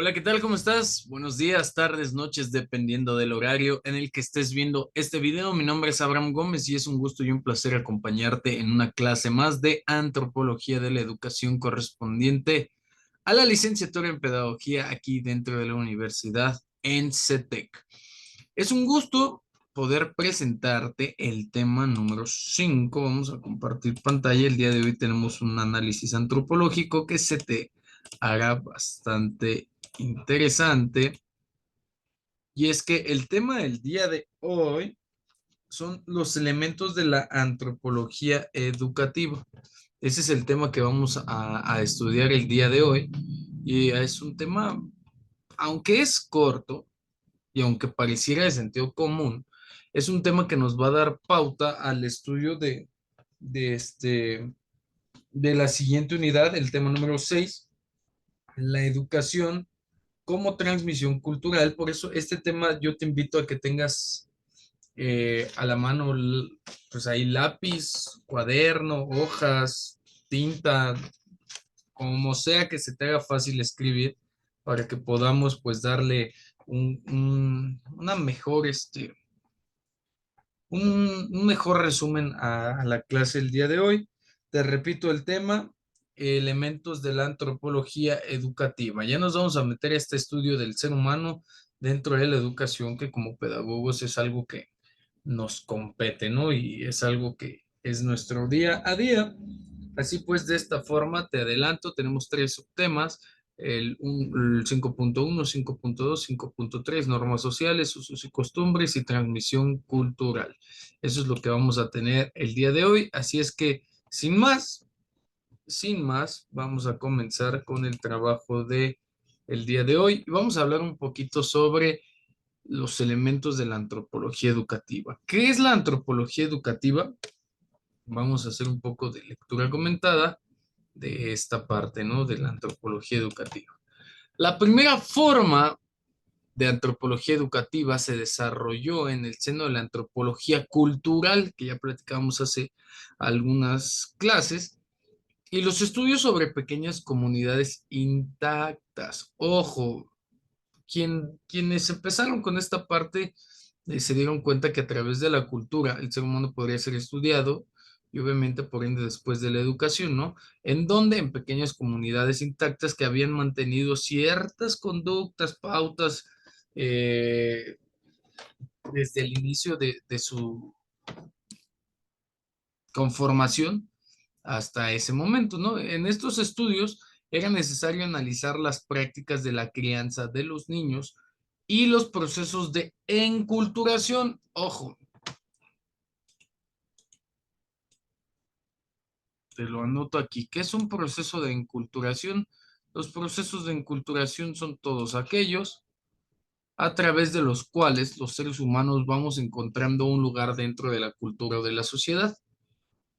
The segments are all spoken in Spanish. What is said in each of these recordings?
Hola, ¿qué tal? ¿Cómo estás? Buenos días, tardes, noches, dependiendo del horario en el que estés viendo este video. Mi nombre es Abraham Gómez y es un gusto y un placer acompañarte en una clase más de Antropología de la Educación correspondiente a la licenciatura en Pedagogía aquí dentro de la universidad en CETEC. Es un gusto poder presentarte el tema número 5. Vamos a compartir pantalla. El día de hoy tenemos un análisis antropológico que se te hará bastante interesante. Y es que el tema del día de hoy son los elementos de la antropología educativa. Ese es el tema que vamos a estudiar el día de hoy. Y es un tema, aunque es corto, y aunque pareciera de sentido común, es un tema que nos va a dar pauta al estudio de, este, de la siguiente unidad, el tema número 6, la educación como transmisión cultural. Por eso este tema yo te invito a que tengas a la mano, pues ahí lápiz, cuaderno, hojas, tinta, como sea que se te haga fácil escribir, para que podamos pues darle una mejor, un mejor resumen a la clase el día de hoy. Te repito el tema, elementos de la antropología educativa. Ya nos vamos a meter a este estudio del ser humano dentro de la educación, que como pedagogos es algo que nos compete, ¿no? Y es algo que es nuestro día a día. Así pues, de esta forma, te adelanto, tenemos tres subtemas, el 5.1, 5.2, 5.3, normas sociales, usos y costumbres y transmisión cultural. Eso es lo que vamos a tener el día de hoy. Así es que, sin más, vamos a comenzar con el trabajo de el día de hoy. Y vamos a hablar un poquito sobre los elementos de la antropología educativa. ¿Qué es la antropología educativa? Vamos a hacer un poco de lectura comentada de esta parte, ¿no? De la antropología educativa. La primera forma de antropología educativa se desarrolló en el seno de la antropología cultural, que ya platicamos hace algunas clases, y los estudios sobre pequeñas comunidades intactas. Ojo, quienes empezaron con esta parte se dieron cuenta que a través de la cultura el ser humano podría ser estudiado y obviamente por ende después de la educación, ¿no? En donde en pequeñas comunidades intactas que habían mantenido ciertas conductas, pautas, eh, desde el inicio de su conformación hasta ese momento, ¿no? En estos estudios era necesario analizar las prácticas de la crianza de los niños y los procesos de enculturación. Ojo, te lo anoto aquí. ¿Qué es un proceso de enculturación? Los procesos de enculturación son todos aquellos a través de los cuales los seres humanos vamos encontrando un lugar dentro de la cultura o de la sociedad.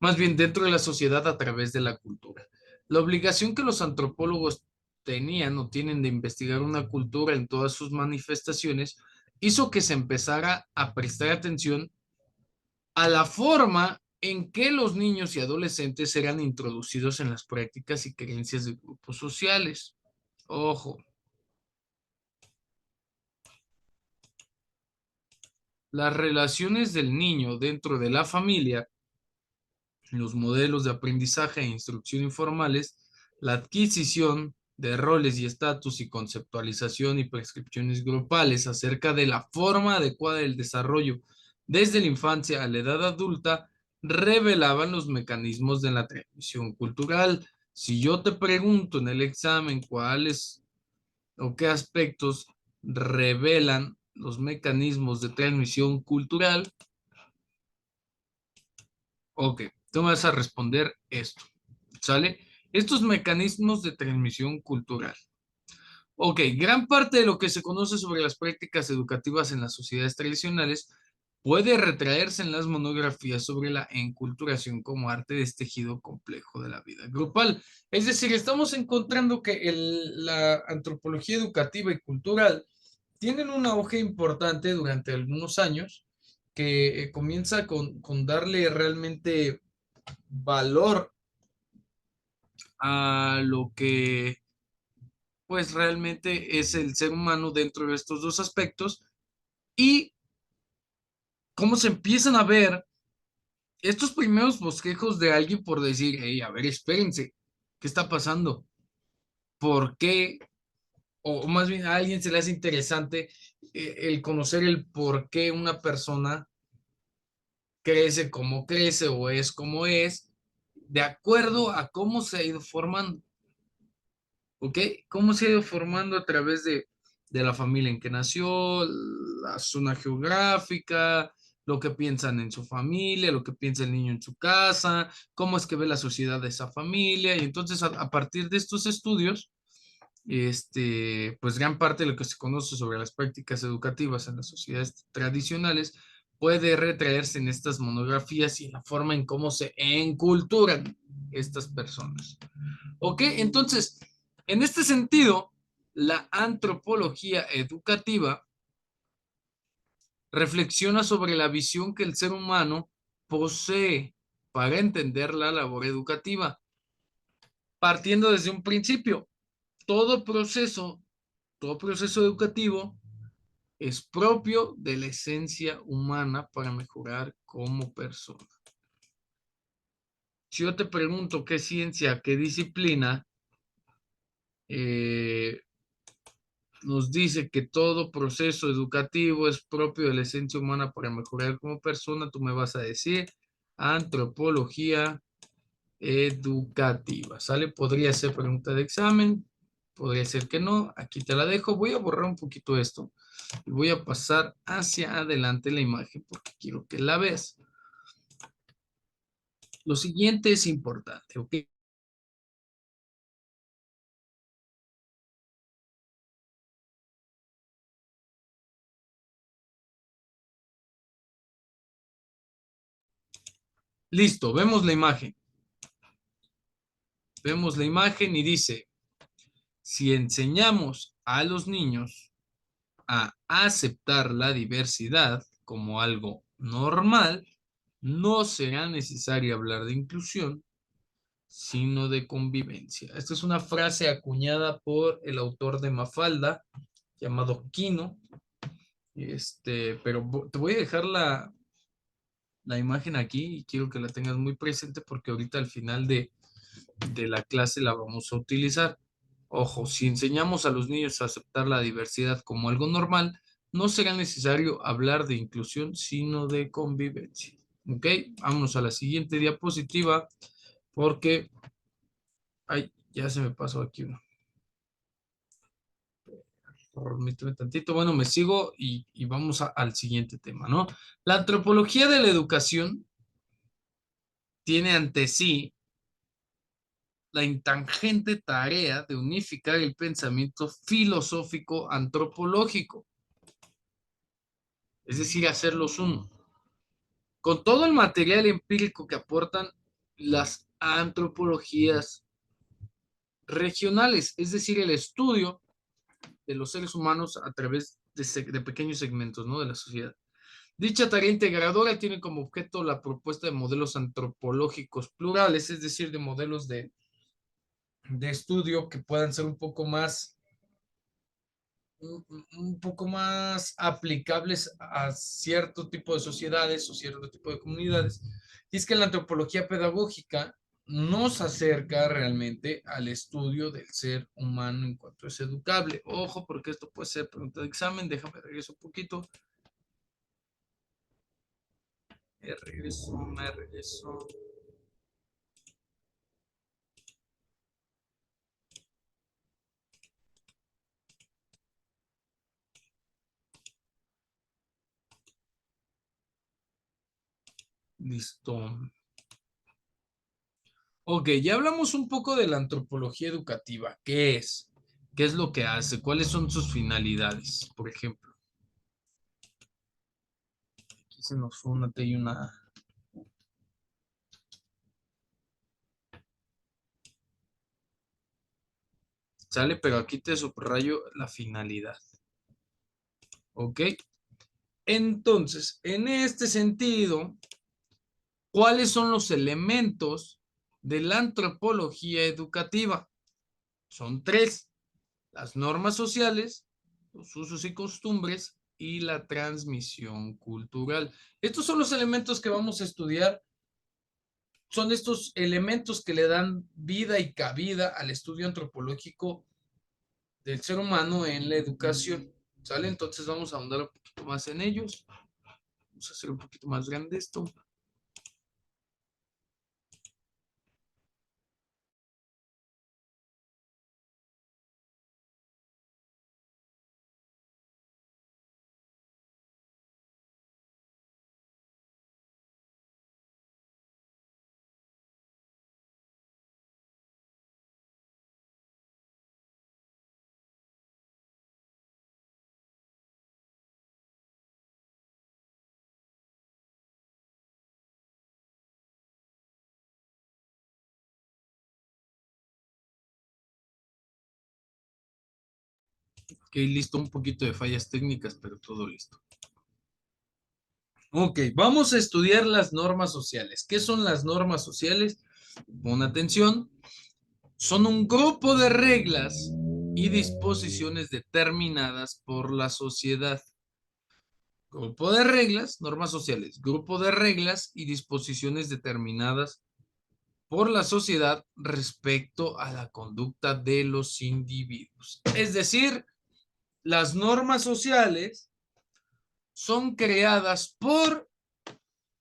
Más bien dentro de la sociedad a través de la cultura. La obligación que los antropólogos tenían o tienen de investigar una cultura en todas sus manifestaciones hizo que se empezara a prestar atención a la forma en que los niños y adolescentes eran introducidos en las prácticas y creencias de grupos sociales. Ojo, las relaciones del niño dentro de la familia, los modelos de aprendizaje e instrucción informales, la adquisición de roles y estatus y conceptualización y prescripciones grupales acerca de la forma adecuada del desarrollo desde la infancia a la edad adulta revelaban los mecanismos de la transmisión cultural. Si yo te pregunto en el examen cuáles o qué aspectos revelan los mecanismos de transmisión cultural, ok, tú me vas a responder esto. ¿Sale? Estos mecanismos de transmisión cultural. Ok, gran parte de lo que se conoce sobre las prácticas educativas en las sociedades tradicionales puede retraerse en las monografías sobre la enculturación como arte de este tejido complejo de la vida grupal. Es decir, estamos encontrando que la antropología educativa y cultural tienen un auge importante durante algunos años que comienza con darle realmente valor a lo que pues realmente es el ser humano dentro de estos dos aspectos y cómo se empiezan a ver estos primeros bosquejos de alguien por decir, hey, a ver, espérense, ¿qué está pasando? ¿Por qué? O más bien a alguien se le hace interesante el conocer el por qué una persona crece como crece o es como es, de acuerdo a cómo se ha ido formando, ¿ok? Cómo se ha ido formando a través de la familia en que nació, la zona geográfica, lo que piensan en su familia, lo que piensa el niño en su casa, cómo es que ve la sociedad de esa familia. Y entonces a partir de estos estudios, pues gran parte de lo que se conoce sobre las prácticas educativas en las sociedades tradicionales puede retraerse en estas monografías y en la forma en cómo se enculturan estas personas. ¿Ok? Entonces, en este sentido, la antropología educativa reflexiona sobre la visión que el ser humano posee para entender la labor educativa, partiendo desde un principio. Todo proceso, todo proceso educativo es propio de la esencia humana para mejorar como persona. Si yo te pregunto qué ciencia, qué disciplina, eh, nos dice que todo proceso educativo es propio de la esencia humana para mejorar como persona, tú me vas a decir antropología educativa. ¿Sale? Podría ser pregunta de examen, podría ser que no. Aquí te la dejo. Voy a borrar un poquito esto y voy a pasar hacia adelante la imagen porque quiero que la veas. Lo siguiente es importante, ¿ok? Listo, vemos la imagen. Vemos la imagen y dice, si enseñamos a los niños a aceptar la diversidad como algo normal, no será necesario hablar de inclusión, sino de convivencia. Esta es una frase acuñada por el autor de Mafalda, llamado Quino. Pero te voy a dejar la imagen aquí y quiero que la tengas muy presente porque ahorita al final de la clase la vamos a utilizar. Ojo, si enseñamos a los niños a aceptar la diversidad como algo normal, no será necesario hablar de inclusión, sino de convivencia. ¿Ok? Vámonos a la siguiente diapositiva porque, ay, ya se me pasó aquí uno. Permíteme tantito. Bueno, me sigo y vamos al siguiente tema, ¿no? La antropología de la educación tiene ante sí la intangente tarea de unificar el pensamiento filosófico antropológico, es decir, hacerlos uno. Con todo el material empírico que aportan las antropologías regionales, es decir, el estudio de los seres humanos a través de pequeños segmentos, ¿no? De la sociedad. Dicha tarea integradora tiene como objeto la propuesta de modelos antropológicos plurales, es decir, de modelos de estudio que puedan ser un poco más aplicables a cierto tipo de sociedades o cierto tipo de comunidades. Y es que la antropología pedagógica nos acerca realmente al estudio del ser humano en cuanto es educable. Ojo, porque esto puede ser pregunta de examen. Déjame regreso un poquito. Me regreso. Listo. Ok, ya hablamos un poco de la antropología educativa. ¿Qué es? ¿Qué es lo que hace? ¿Cuáles son sus finalidades? Por ejemplo, aquí se nos fue una T y una A. Sale, pero aquí te subrayo la finalidad. ¿Ok? Entonces, en este sentido, ¿cuáles son los elementos de la antropología educativa? Son tres. las normas sociales, los usos y costumbres y la transmisión cultural. Estos son los elementos que vamos a estudiar. Son estos elementos que le dan vida y cabida al estudio antropológico del ser humano en la educación. ¿Sale? Entonces vamos a ahondar un poquito más en ellos. Vamos a hacer un poquito más grande esto. Ok, listo, un poquito de fallas técnicas, pero todo listo. Ok, vamos a estudiar las normas sociales. ¿Qué son las normas sociales? Pon atención. Son un grupo de reglas y disposiciones determinadas por la sociedad. Grupo de reglas, normas sociales, grupo de reglas y disposiciones determinadas por la sociedad respecto a la conducta de los individuos. Es decir, las normas sociales son creadas por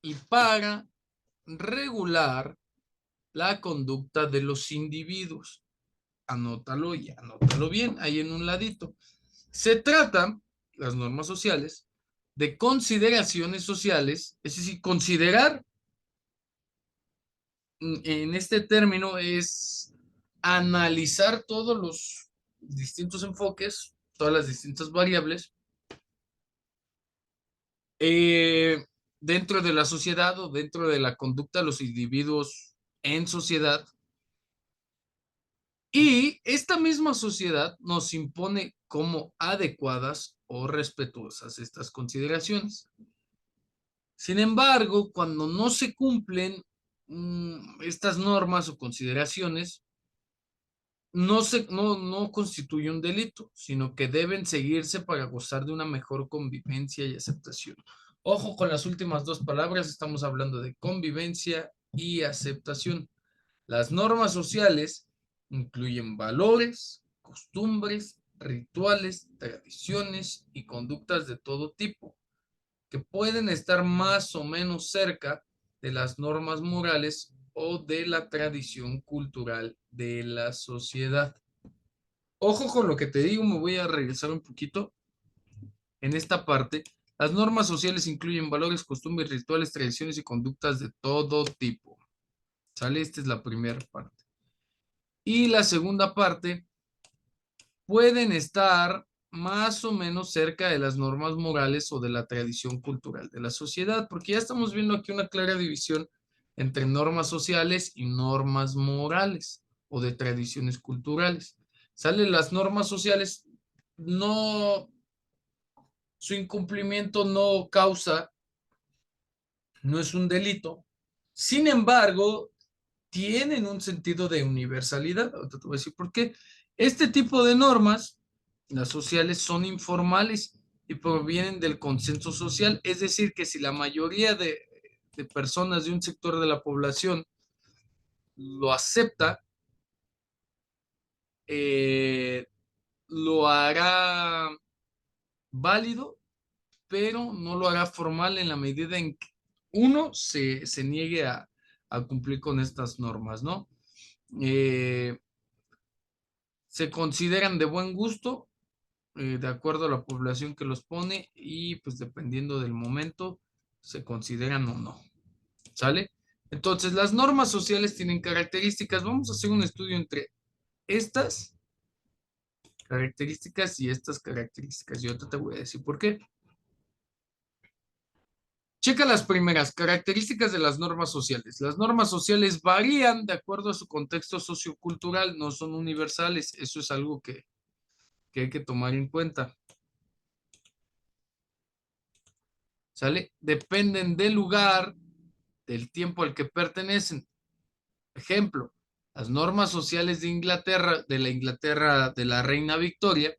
y para regular la conducta de los individuos. Anótalo y anótalo bien ahí en un ladito. Se trata, las normas sociales, de consideraciones sociales, es decir, considerar en este término es analizar todos los distintos enfoques, todas las distintas variables eh, dentro de la sociedad o dentro de la conducta de los individuos en sociedad. Y esta misma sociedad nos impone como adecuadas o respetuosas estas consideraciones. Sin embargo, cuando no se cumplen estas normas o consideraciones, no constituye un delito, sino que deben seguirse para gozar de una mejor convivencia y aceptación. Ojo con las últimas dos palabras, estamos hablando de convivencia y aceptación. Las normas sociales incluyen valores, costumbres, rituales, tradiciones y conductas de todo tipo, que pueden estar más o menos cerca de las normas morales o de la tradición cultural de la sociedad. Ojo con lo que te digo, me voy a regresar un poquito en esta parte. Las normas sociales incluyen valores, costumbres, rituales, tradiciones y conductas de todo tipo. ¿Sale? Esta es la primera parte. Y la segunda parte pueden estar más o menos cerca de las normas morales o de la tradición cultural de la sociedad, porque ya estamos viendo aquí una clara división entre normas sociales y normas morales o de tradiciones culturales. Salen las normas sociales, no, su incumplimiento no causa, no es un delito. Sin embargo, tienen un sentido de universalidad. Ahorita te voy a decir por qué. Este tipo de normas, las sociales, son informales y provienen del consenso social. Es decir, que si la mayoría de personas de un sector de la población lo acepta, eh, lo hará válido, pero no lo hará formal en la medida en que uno se niegue a cumplir con estas normas, ¿no? Eh, se consideran de buen gusto de acuerdo a la población que los pone y pues dependiendo del momento se consideran o no. ¿Sale? Entonces, las normas sociales tienen características. Vamos a hacer un estudio entre estas características y estas características. Yo te voy a decir por qué. Checa las primeras características de las normas sociales. Las normas sociales varían de acuerdo a su contexto sociocultural, no son universales. Eso es algo que hay que tomar en cuenta. ¿Sale? Dependen del lugar, del tiempo al que pertenecen. Ejemplo, Las normas sociales de Inglaterra, de la Inglaterra de la reina Victoria,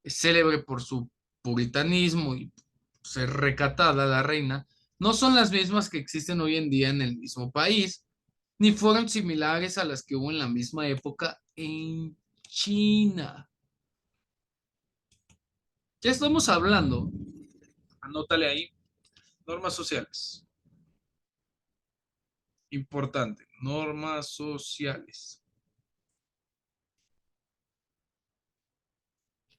es célebre por su puritanismo y ser recatada la reina, no son las mismas que existen hoy en día en el mismo país, ni fueron similares a las que hubo en la misma época en China. Ya estamos hablando, anótale ahí, normas sociales. Importante, normas sociales.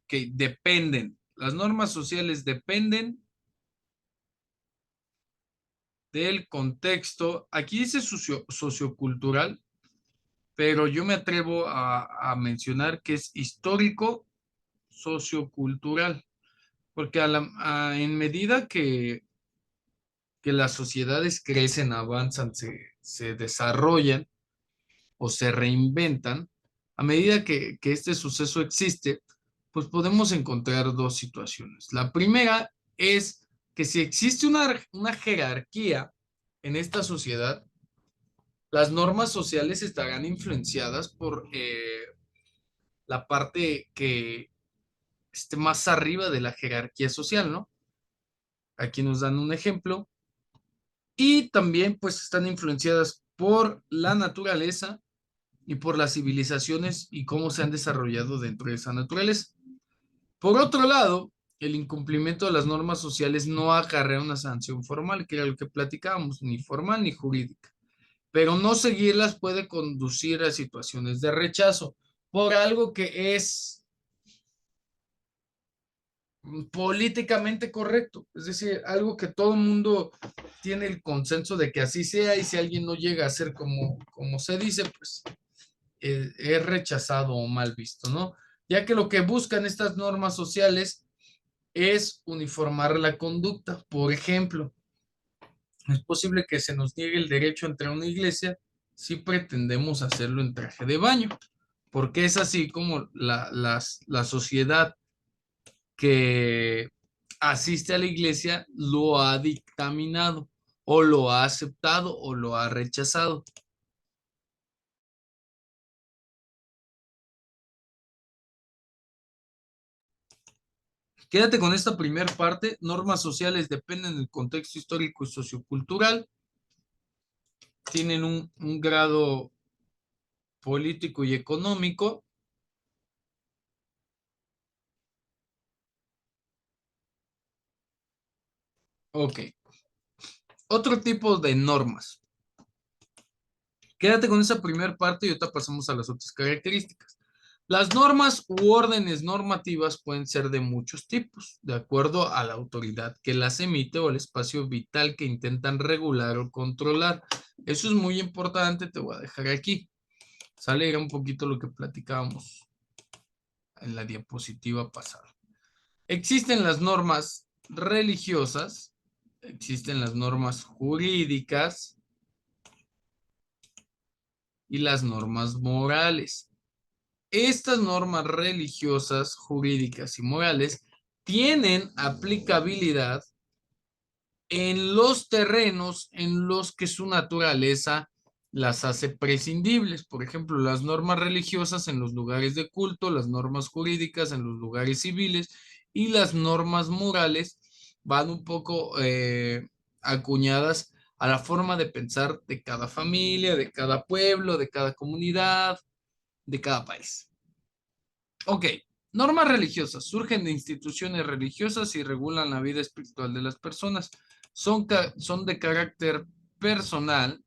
Que dependen, las normas sociales dependen del contexto. Aquí dice sociocultural, pero yo me atrevo a mencionar que es histórico sociocultural, porque en medida que las sociedades crecen, avanzan, se desarrollan o se reinventan, a medida que este suceso existe, pues podemos encontrar dos situaciones. La primera es que si existe una jerarquía en esta sociedad, las normas sociales estarán influenciadas por la parte que esté más arriba de la jerarquía social, ¿no? Aquí nos dan un ejemplo. Y también pues están influenciadas por la naturaleza y por las civilizaciones y cómo se han desarrollado dentro de esa naturaleza. Por otro lado, el incumplimiento de las normas sociales no acarrea una sanción formal, que era lo que platicábamos, ni formal ni jurídica, pero no seguirlas puede conducir a situaciones de rechazo por algo que es políticamente correcto, es decir, algo que todo el mundo tiene el consenso de que así sea y si alguien no llega a ser como se dice, pues es rechazado o mal visto, ¿no? Ya que lo que buscan estas normas sociales es uniformar la conducta. Por ejemplo, es posible que se nos niegue el derecho a entrar a una iglesia si pretendemos hacerlo en traje de baño, porque es así como la sociedad que asiste a la iglesia lo ha dictaminado o lo ha aceptado o lo ha rechazado. Quédate con esta primera parte. Normas sociales dependen del contexto histórico y sociocultural. Tienen un grado político y económico. Ok. Otro tipo de normas. Quédate con esa primera parte y ahorita pasamos a las otras características. Las normas u órdenes normativas pueden ser de muchos tipos, de acuerdo a la autoridad que las emite o el espacio vital que intentan regular o controlar. Eso es muy importante, te voy a dejar aquí. Sale era un poquito lo que platicábamos en la diapositiva pasada. Existen las normas religiosas, existen las normas jurídicas y las normas morales. Estas normas religiosas, jurídicas y morales tienen aplicabilidad en los terrenos en los que su naturaleza las hace prescindibles. Por ejemplo, las normas religiosas en los lugares de culto, las normas jurídicas en los lugares civiles y las normas morales van un poco acuñadas a la forma de pensar de cada familia, de cada pueblo, de cada comunidad, de cada país. Ok, normas religiosas surgen de instituciones religiosas y regulan la vida espiritual de las personas. Son de carácter personal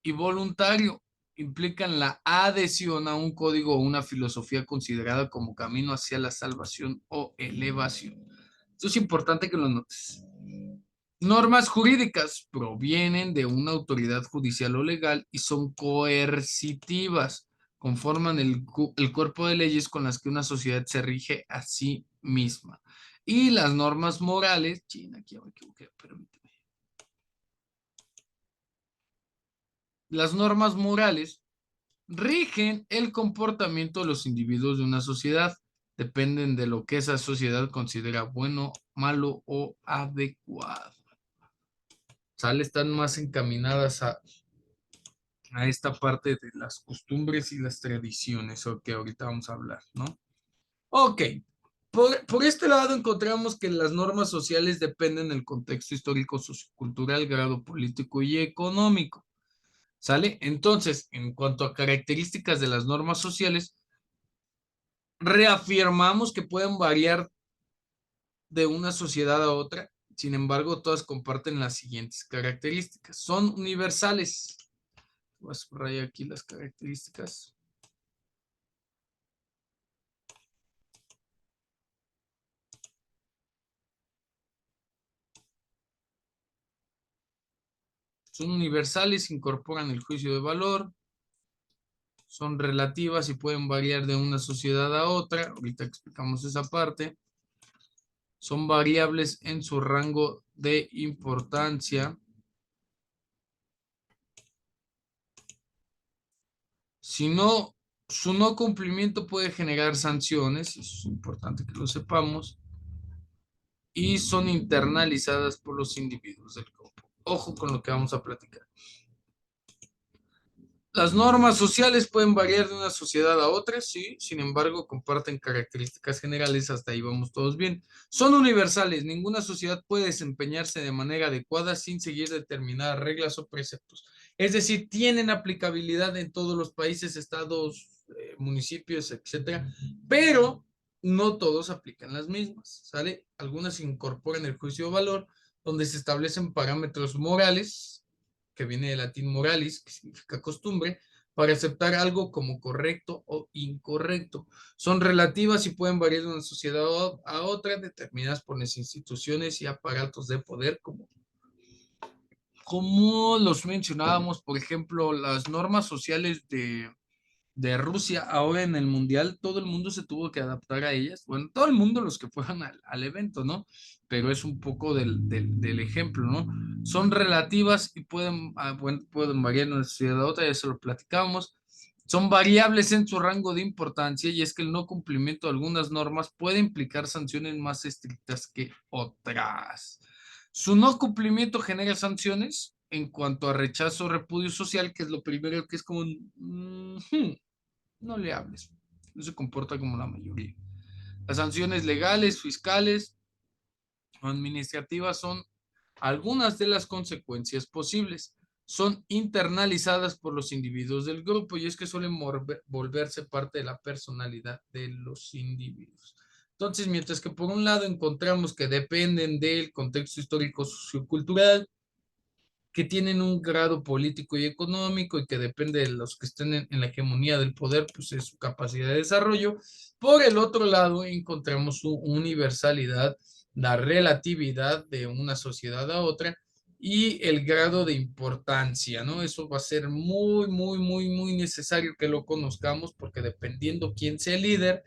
y voluntario. Implican la adhesión a un código o una filosofía considerada como camino hacia la salvación o elevación. Esto es importante que lo notes. Normas jurídicas provienen de una autoridad judicial o legal y son coercitivas, conforman el cuerpo de leyes con las que una sociedad se rige a sí misma. Y las normas morales, China, aquí ya me equivoqué, permíteme. Las normas morales rigen el comportamiento de los individuos de una sociedad. Dependen de lo que esa sociedad considera bueno, malo o adecuado. ¿Sale? Están más encaminadas a esta parte de las costumbres y las tradiciones, o que ahorita vamos a hablar, ¿no? Ok, por este lado encontramos que las normas sociales dependen del contexto histórico, sociocultural, grado político y económico, ¿sale? Entonces, en cuanto a características de las normas sociales, reafirmamos que pueden variar de una sociedad a otra. Sin embargo, todas comparten las siguientes características. Son universales. Voy a subrayar aquí las características. Son universales, incorporan el juicio de valor, son relativas y pueden variar de una sociedad a otra. Ahorita explicamos esa parte. Son variables en su rango de importancia. Si no, su no cumplimiento puede generar sanciones, eso es importante que lo sepamos, y son internalizadas por los individuos del grupo. Ojo con lo que vamos a platicar. Las normas sociales pueden variar de una sociedad a otra, sí, sin embargo, comparten características generales, hasta ahí vamos todos bien. Son universales, ninguna sociedad puede desempeñarse de manera adecuada sin seguir determinadas reglas o preceptos. Es decir, tienen aplicabilidad en todos los países, estados, municipios, etcétera, pero no todos aplican las mismas, ¿sale? Algunas incorporan el juicio de valor, donde se establecen parámetros morales que viene del latín moralis, que significa costumbre, para aceptar algo como correcto o incorrecto. Son relativas y pueden variar de una sociedad a otra, determinadas por las instituciones y aparatos de poder, como los mencionábamos, por ejemplo, las normas sociales de Rusia, ahora en el Mundial, todo el mundo se tuvo que adaptar a ellas. Bueno, todo el mundo los que fueron al evento, ¿no? Pero es un poco del ejemplo, ¿no? Son relativas y bueno, pueden variar de una sociedad a otra, ya se lo platicamos. Son variables en su rango de importancia y es que el no cumplimiento de algunas normas puede implicar sanciones más estrictas que otras. Su no cumplimiento genera sanciones en cuanto a rechazo o repudio social, que es lo primero que es como no le hables. No se comporta como la mayoría. Las sanciones legales, fiscales o administrativas son algunas de las consecuencias posibles. Son internalizadas por los individuos del grupo y es que suelen volverse parte de la personalidad de los individuos. Entonces, mientras que por un lado encontramos que dependen del contexto histórico sociocultural, que tienen un grado político y económico y que depende de los que estén en la hegemonía del poder, pues es su capacidad de desarrollo. Por el otro lado, encontramos su universalidad, la relatividad de una sociedad a otra y el grado de importancia, ¿no? Eso va a ser muy, muy, muy, muy necesario que lo conozcamos porque dependiendo quién sea el líder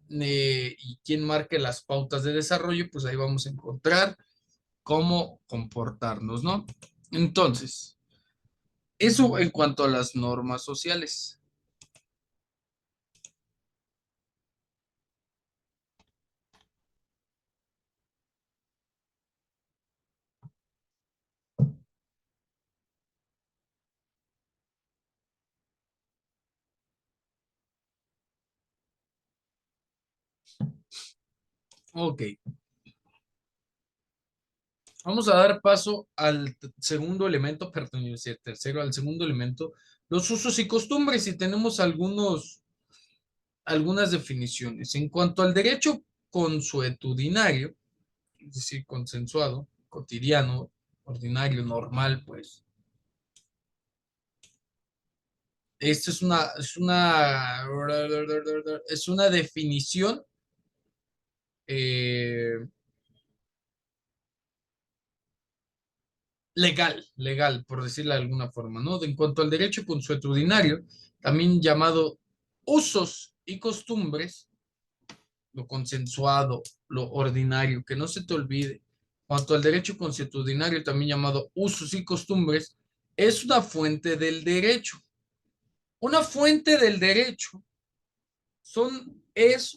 y quién marque las pautas de desarrollo, pues ahí vamos a encontrar cómo comportarnos, ¿no? Entonces, eso en cuanto a las normas sociales. Ok, vamos a dar paso al segundo elemento, perdón, yo decía tercero, al segundo elemento, los usos y costumbres, y tenemos algunas definiciones. En cuanto al derecho consuetudinario, es decir, consensuado, cotidiano, ordinario, normal, pues, esto es una definición eh, legal, por decirlo de alguna forma, ¿no? En cuanto al derecho consuetudinario, también llamado usos y costumbres, lo consensuado, lo ordinario, que no se te olvide. En cuanto al derecho consuetudinario, también llamado usos y costumbres, es una fuente del derecho. Una fuente del derecho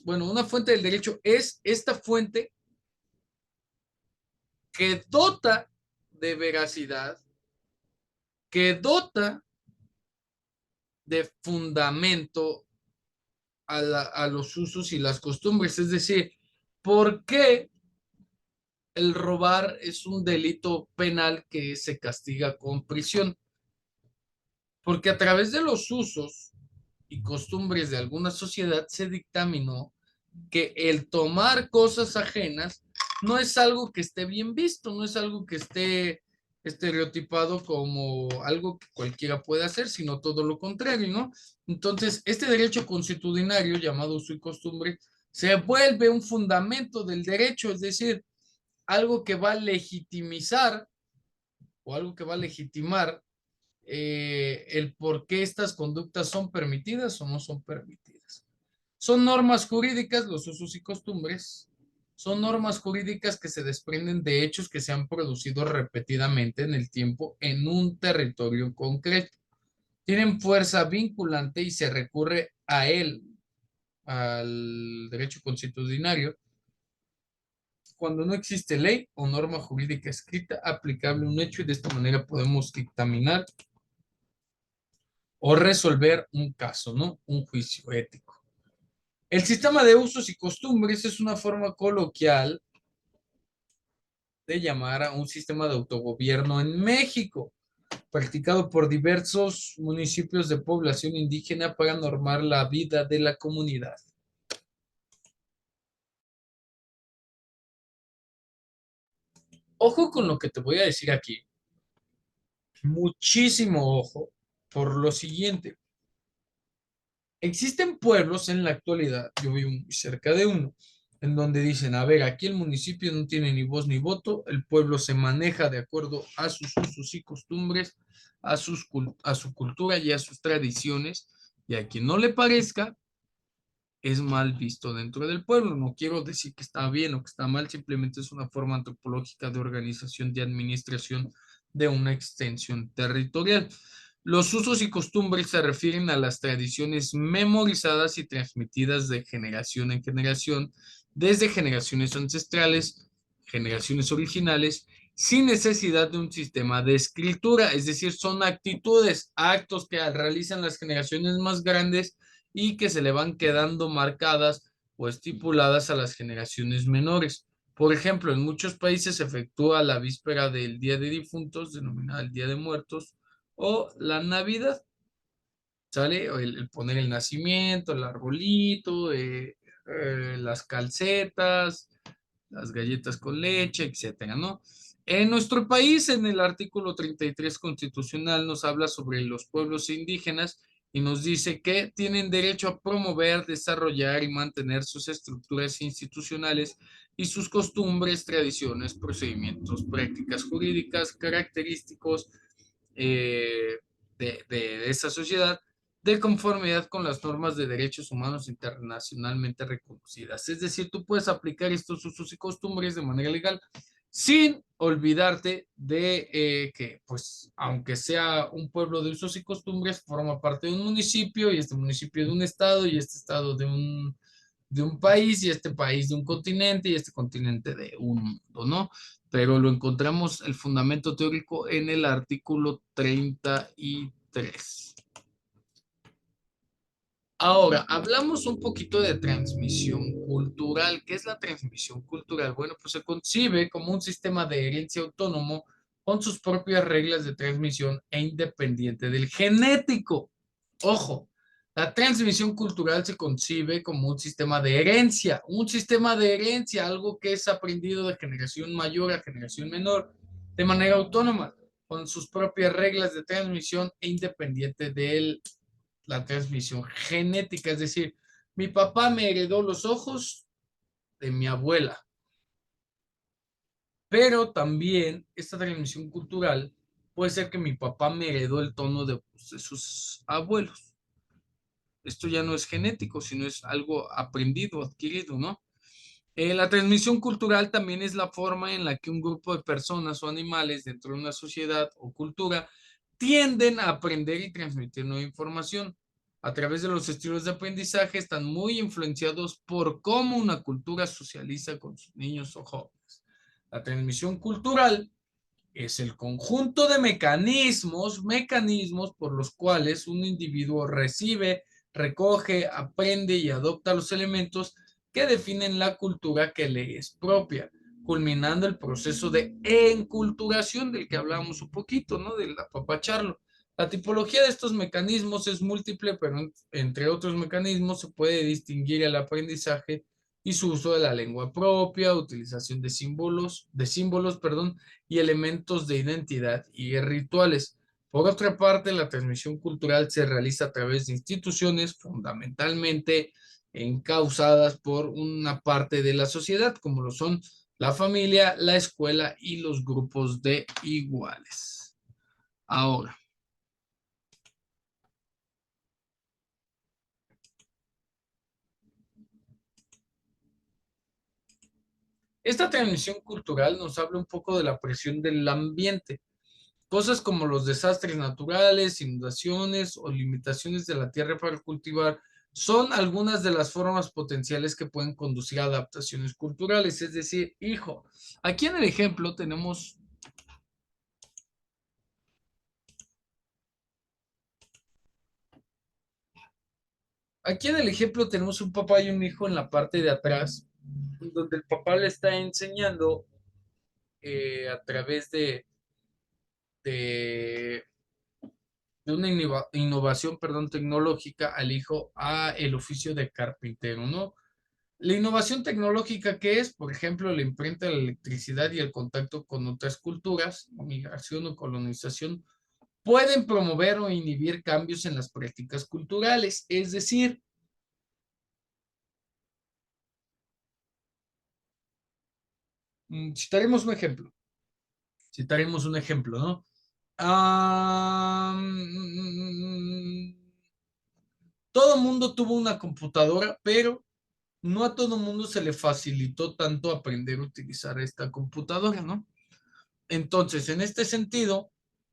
bueno, una fuente del derecho es esta fuente que dota de veracidad, que dota de fundamento a los usos y las costumbres. Es decir, ¿por qué el robar es un delito penal que se castiga con prisión? Porque a través de los usos y costumbres de alguna sociedad se dictaminó que el tomar cosas ajenas no es algo que esté bien visto, no es algo que esté estereotipado como algo que cualquiera puede hacer, sino todo lo contrario, ¿no? Entonces, este derecho consuetudinario llamado uso y costumbre se vuelve un fundamento del derecho, es decir, algo que va a legitimizar o algo que va a legitimar el por qué estas conductas son permitidas o no son permitidas. Son normas jurídicas, los usos y costumbres, son normas jurídicas que se desprenden de hechos que se han producido repetidamente en el tiempo en un territorio concreto. Tienen fuerza vinculante y se recurre a él, al derecho consuetudinario, cuando no existe ley o norma jurídica escrita aplicable a un hecho y de esta manera podemos dictaminar o resolver un caso, ¿no? Un juicio ético. El sistema de usos y costumbres es una forma coloquial de llamar a un sistema de autogobierno en México, practicado por diversos municipios de población indígena para normar la vida de la comunidad. Ojo con lo que te voy a decir aquí. Muchísimo ojo por lo siguiente. Existen pueblos en la actualidad, yo vivo muy cerca de uno, en donde dicen, a ver, aquí el municipio no tiene ni voz ni voto, el pueblo se maneja de acuerdo a sus usos y costumbres, a su cultura y a sus tradiciones, y a quien no le parezca, es mal visto dentro del pueblo. No quiero decir que está bien o que está mal, simplemente es una forma antropológica de organización, de administración de una extensión territorial. Los usos y costumbres se refieren a las tradiciones memorizadas y transmitidas de generación en generación, desde generaciones ancestrales, generaciones originales, sin necesidad de un sistema de escritura, es decir, son actitudes, actos que realizan las generaciones más grandes y que se le van quedando marcadas o estipuladas a las generaciones menores. Por ejemplo, en muchos países se efectúa la víspera del Día de Difuntos, denominada el Día de Muertos, o la Navidad, ¿sale? O el poner el nacimiento, el arbolito, las calcetas, las galletas con leche, etcétera, ¿no? En nuestro país, en el artículo 33 constitucional, nos habla sobre los pueblos indígenas y nos dice que tienen derecho a promover, desarrollar y mantener sus estructuras institucionales y sus costumbres, tradiciones, procedimientos, prácticas jurídicas, característicos de esa sociedad de conformidad con las normas de derechos humanos internacionalmente reconocidas. Es decir, tú puedes aplicar estos usos y costumbres de manera legal sin olvidarte de que, pues, aunque sea un pueblo de usos y costumbres, forma parte de un municipio y este municipio de un estado y este estado de un país y este país de un continente y este continente de un mundo, ¿no? Pero lo encontramos el fundamento teórico en el artículo 33. Ahora, hablamos un poquito de transmisión cultural. ¿Qué es la transmisión cultural? Bueno, pues se concibe como un sistema de herencia autónomo con sus propias reglas de transmisión e independiente del genético. Ojo, la transmisión cultural se concibe como un sistema de herencia, algo que es aprendido de generación mayor a generación menor, de manera autónoma, con sus propias reglas de transmisión e independiente de la transmisión genética. Es decir, mi papá me heredó los ojos de mi abuela, pero también esta transmisión cultural puede ser que mi papá me heredó el tono de, pues, de sus abuelos. Esto ya no es genético, sino es algo aprendido, adquirido, ¿no? La transmisión cultural también es la forma en la que un grupo de personas o animales dentro de una sociedad o cultura tienden a aprender y transmitir nueva información. A través de los estilos de aprendizaje están muy influenciados por cómo una cultura socializa con sus niños o jóvenes. La transmisión cultural Es el conjunto de mecanismos por los cuales un individuo recibe, recoge, aprende y adopta los elementos que definen la cultura que le es propia, culminando el proceso de enculturación del que hablábamos un poquito, ¿no? Del apapacharlo. La tipología de estos mecanismos es múltiple, pero entre otros mecanismos se puede distinguir el aprendizaje y su uso de la lengua propia, utilización de símbolos, perdón, y elementos de identidad y rituales. Por otra parte, la transmisión cultural se realiza a través de instituciones fundamentalmente encausadas por una parte de la sociedad, como lo son la familia, la escuela y los grupos de iguales. Ahora, esta transmisión cultural nos habla un poco de la presión del ambiente. Cosas como los desastres naturales, inundaciones o limitaciones de la tierra para cultivar son algunas de las formas potenciales que pueden conducir a adaptaciones culturales. Es decir, hijo, aquí en el ejemplo tenemos, aquí en el ejemplo tenemos un papá y un hijo en la parte de atrás, donde el papá le está enseñando a través de, de una innovación, perdón, tecnológica al hijo a el oficio de carpintero, ¿no? La innovación tecnológica que es, por ejemplo, la imprenta de la electricidad y el contacto con otras culturas, migración o colonización, pueden promover o inhibir cambios en las prácticas culturales. Es decir, citaremos un ejemplo. Citaremos un ejemplo, ¿no? Ah, todo mundo tuvo una computadora, pero no a todo mundo se le facilitó tanto aprender a utilizar esta computadora, ¿no? Entonces, en este sentido,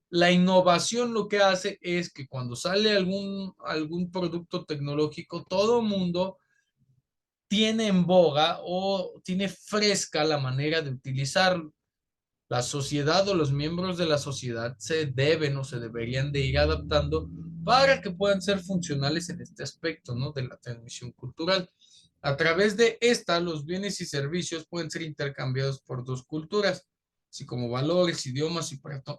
la innovación lo que hace es que cuando sale algún producto tecnológico, todo mundo tiene en boga o tiene fresca la manera de utilizarlo. La sociedad o los miembros de la sociedad se deben o se deberían de ir adaptando para que puedan ser funcionales en este aspecto, ¿no? De la transmisión cultural. A través de esta, los bienes y servicios pueden ser intercambiados por dos culturas, así como valores, idiomas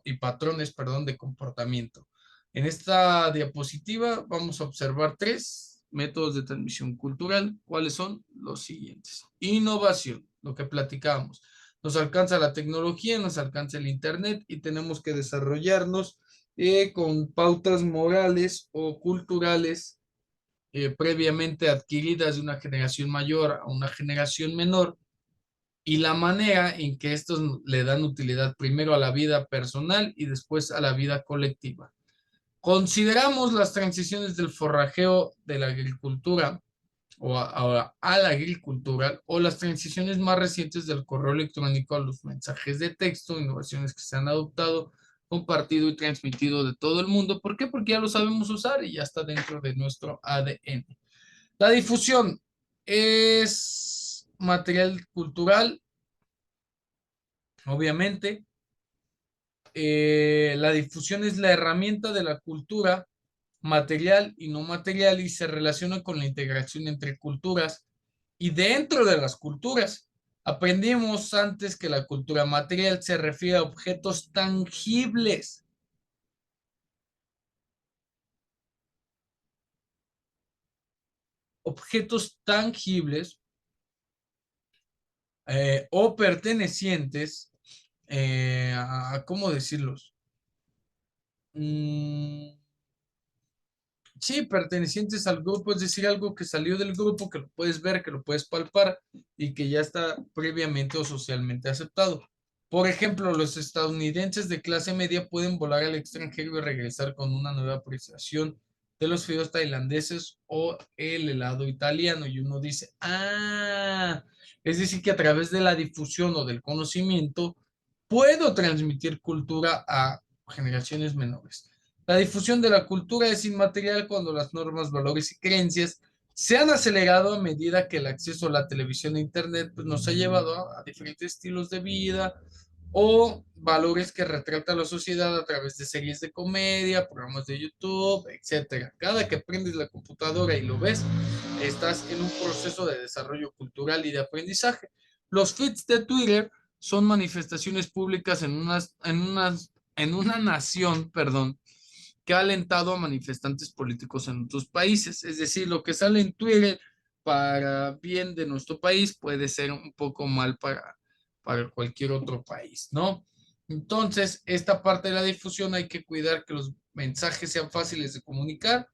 y patrones, perdón, de comportamiento. En esta diapositiva vamos a observar tres métodos de transmisión cultural. ¿Cuáles son? Los siguientes. Innovación, lo que platicábamos. Nos alcanza la tecnología, nos alcanza el Internet y tenemos que desarrollarnos con pautas morales o culturales previamente adquiridas de una generación mayor a una generación menor y la manera en que estos le dan utilidad primero a la vida personal y después a la vida colectiva. Consideramos las transiciones del forrajeo de la agricultura a la agricultura o las transiciones más recientes del correo electrónico a los mensajes de texto, innovaciones que se han adoptado, compartido y transmitido de todo el mundo. ¿Por qué? Porque ya lo sabemos usar y ya está dentro de nuestro ADN. La difusión es material cultural, obviamente. La difusión es la herramienta de la cultura material y no material y se relaciona con la integración entre culturas y dentro de las culturas. Aprendimos antes que la cultura material se refiere a objetos tangibles o pertenecientes ¿cómo decirlos? Mm, sí, pertenecientes al grupo, es decir, algo que salió del grupo, que lo puedes ver, que lo puedes palpar y que ya está previamente o socialmente aceptado. Por ejemplo, los estadounidenses de clase media pueden volar al extranjero y regresar con una nueva apreciación de los fideos tailandeses o el helado italiano. Y uno dice, es decir, que a través de la difusión o del conocimiento puedo transmitir cultura a generaciones menores. La difusión de la cultura es inmaterial cuando las normas, valores y creencias se han acelerado a medida que el acceso a la televisión e internet pues, nos ha llevado a diferentes estilos de vida o valores que retrata la sociedad a través de series de comedia, programas de YouTube, etcétera. Cada que prendes la computadora y lo ves, estás en un proceso de desarrollo cultural y de aprendizaje. Los feeds de Twitter son manifestaciones públicas en una nación, perdón, que ha alentado a manifestantes políticos en otros países. Es decir, lo que sale en Twitter para bien de nuestro país puede ser un poco mal para cualquier otro país, ¿no? Entonces, esta parte de la difusión hay que cuidar que los mensajes sean fáciles de comunicar,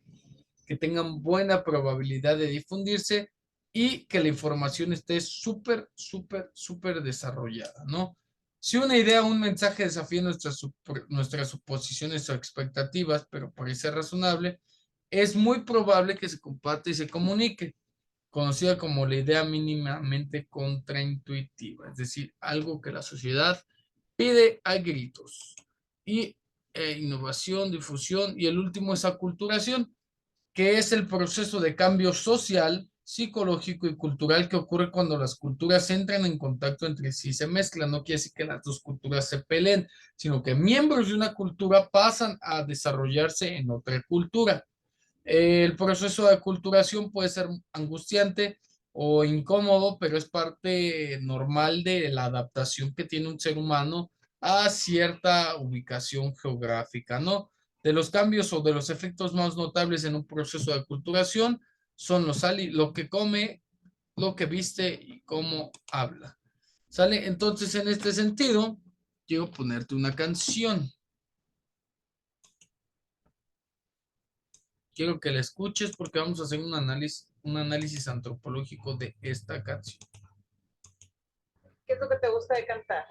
que tengan buena probabilidad de difundirse y que la información esté súper, súper, súper desarrollada, ¿no? Si una idea o un mensaje desafía nuestras suposiciones o expectativas, pero parece razonable, es muy probable que se comparte y se comunique, conocida como la idea mínimamente contraintuitiva, es decir, algo que la sociedad pide a gritos. Y innovación, difusión, y el último es aculturación, que es el proceso de cambio social, psicológico y cultural que ocurre cuando las culturas entran en contacto entre sí y se mezclan. No quiere decir que las dos culturas se peleen, sino que miembros de una cultura pasan a desarrollarse en otra cultura. El proceso de aculturación puede ser angustiante o incómodo, pero es parte normal de la adaptación que tiene un ser humano a cierta ubicación geográfica, ¿no? De los cambios o de los efectos más notables en un proceso de aculturación son lo que come, lo que viste y cómo habla. ¿Sale? Entonces, en este sentido, quiero ponerte una canción. Quiero que la escuches porque vamos a hacer un análisis antropológico de esta canción. ¿Qué es lo que te gusta de cantar?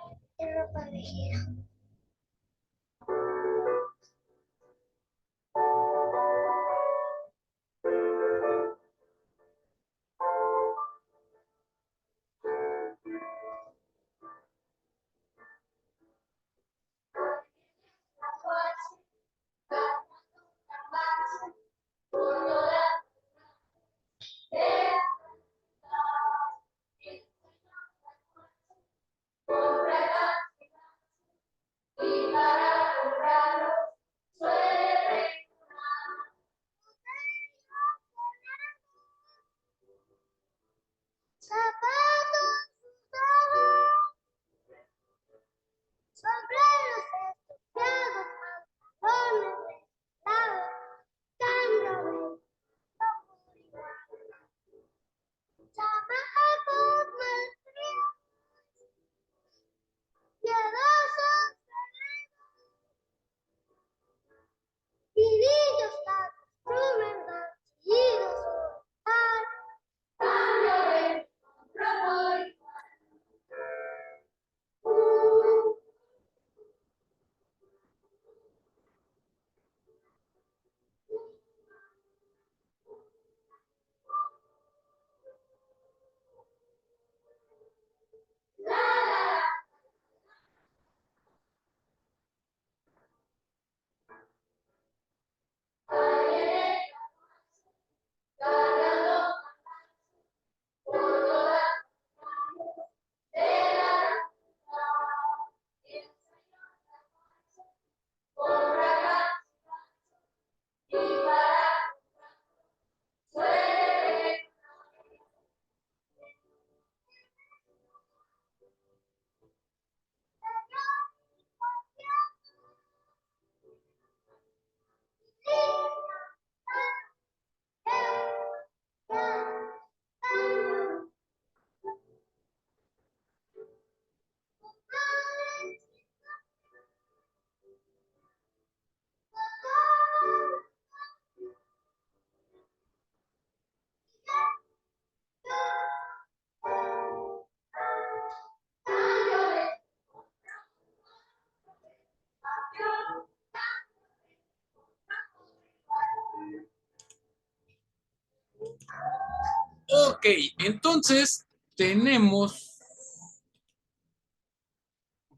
Ok, entonces tenemos,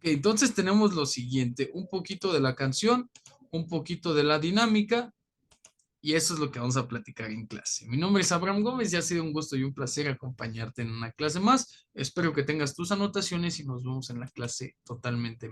entonces tenemos lo siguiente, un poquito de la canción, un poquito de la dinámica Y eso es lo que vamos a platicar en clase. Mi nombre es Abraham Gómez y ha sido un gusto y un placer acompañarte en una clase más. Espero que tengas tus anotaciones y nos vemos en la clase totalmente en vivo.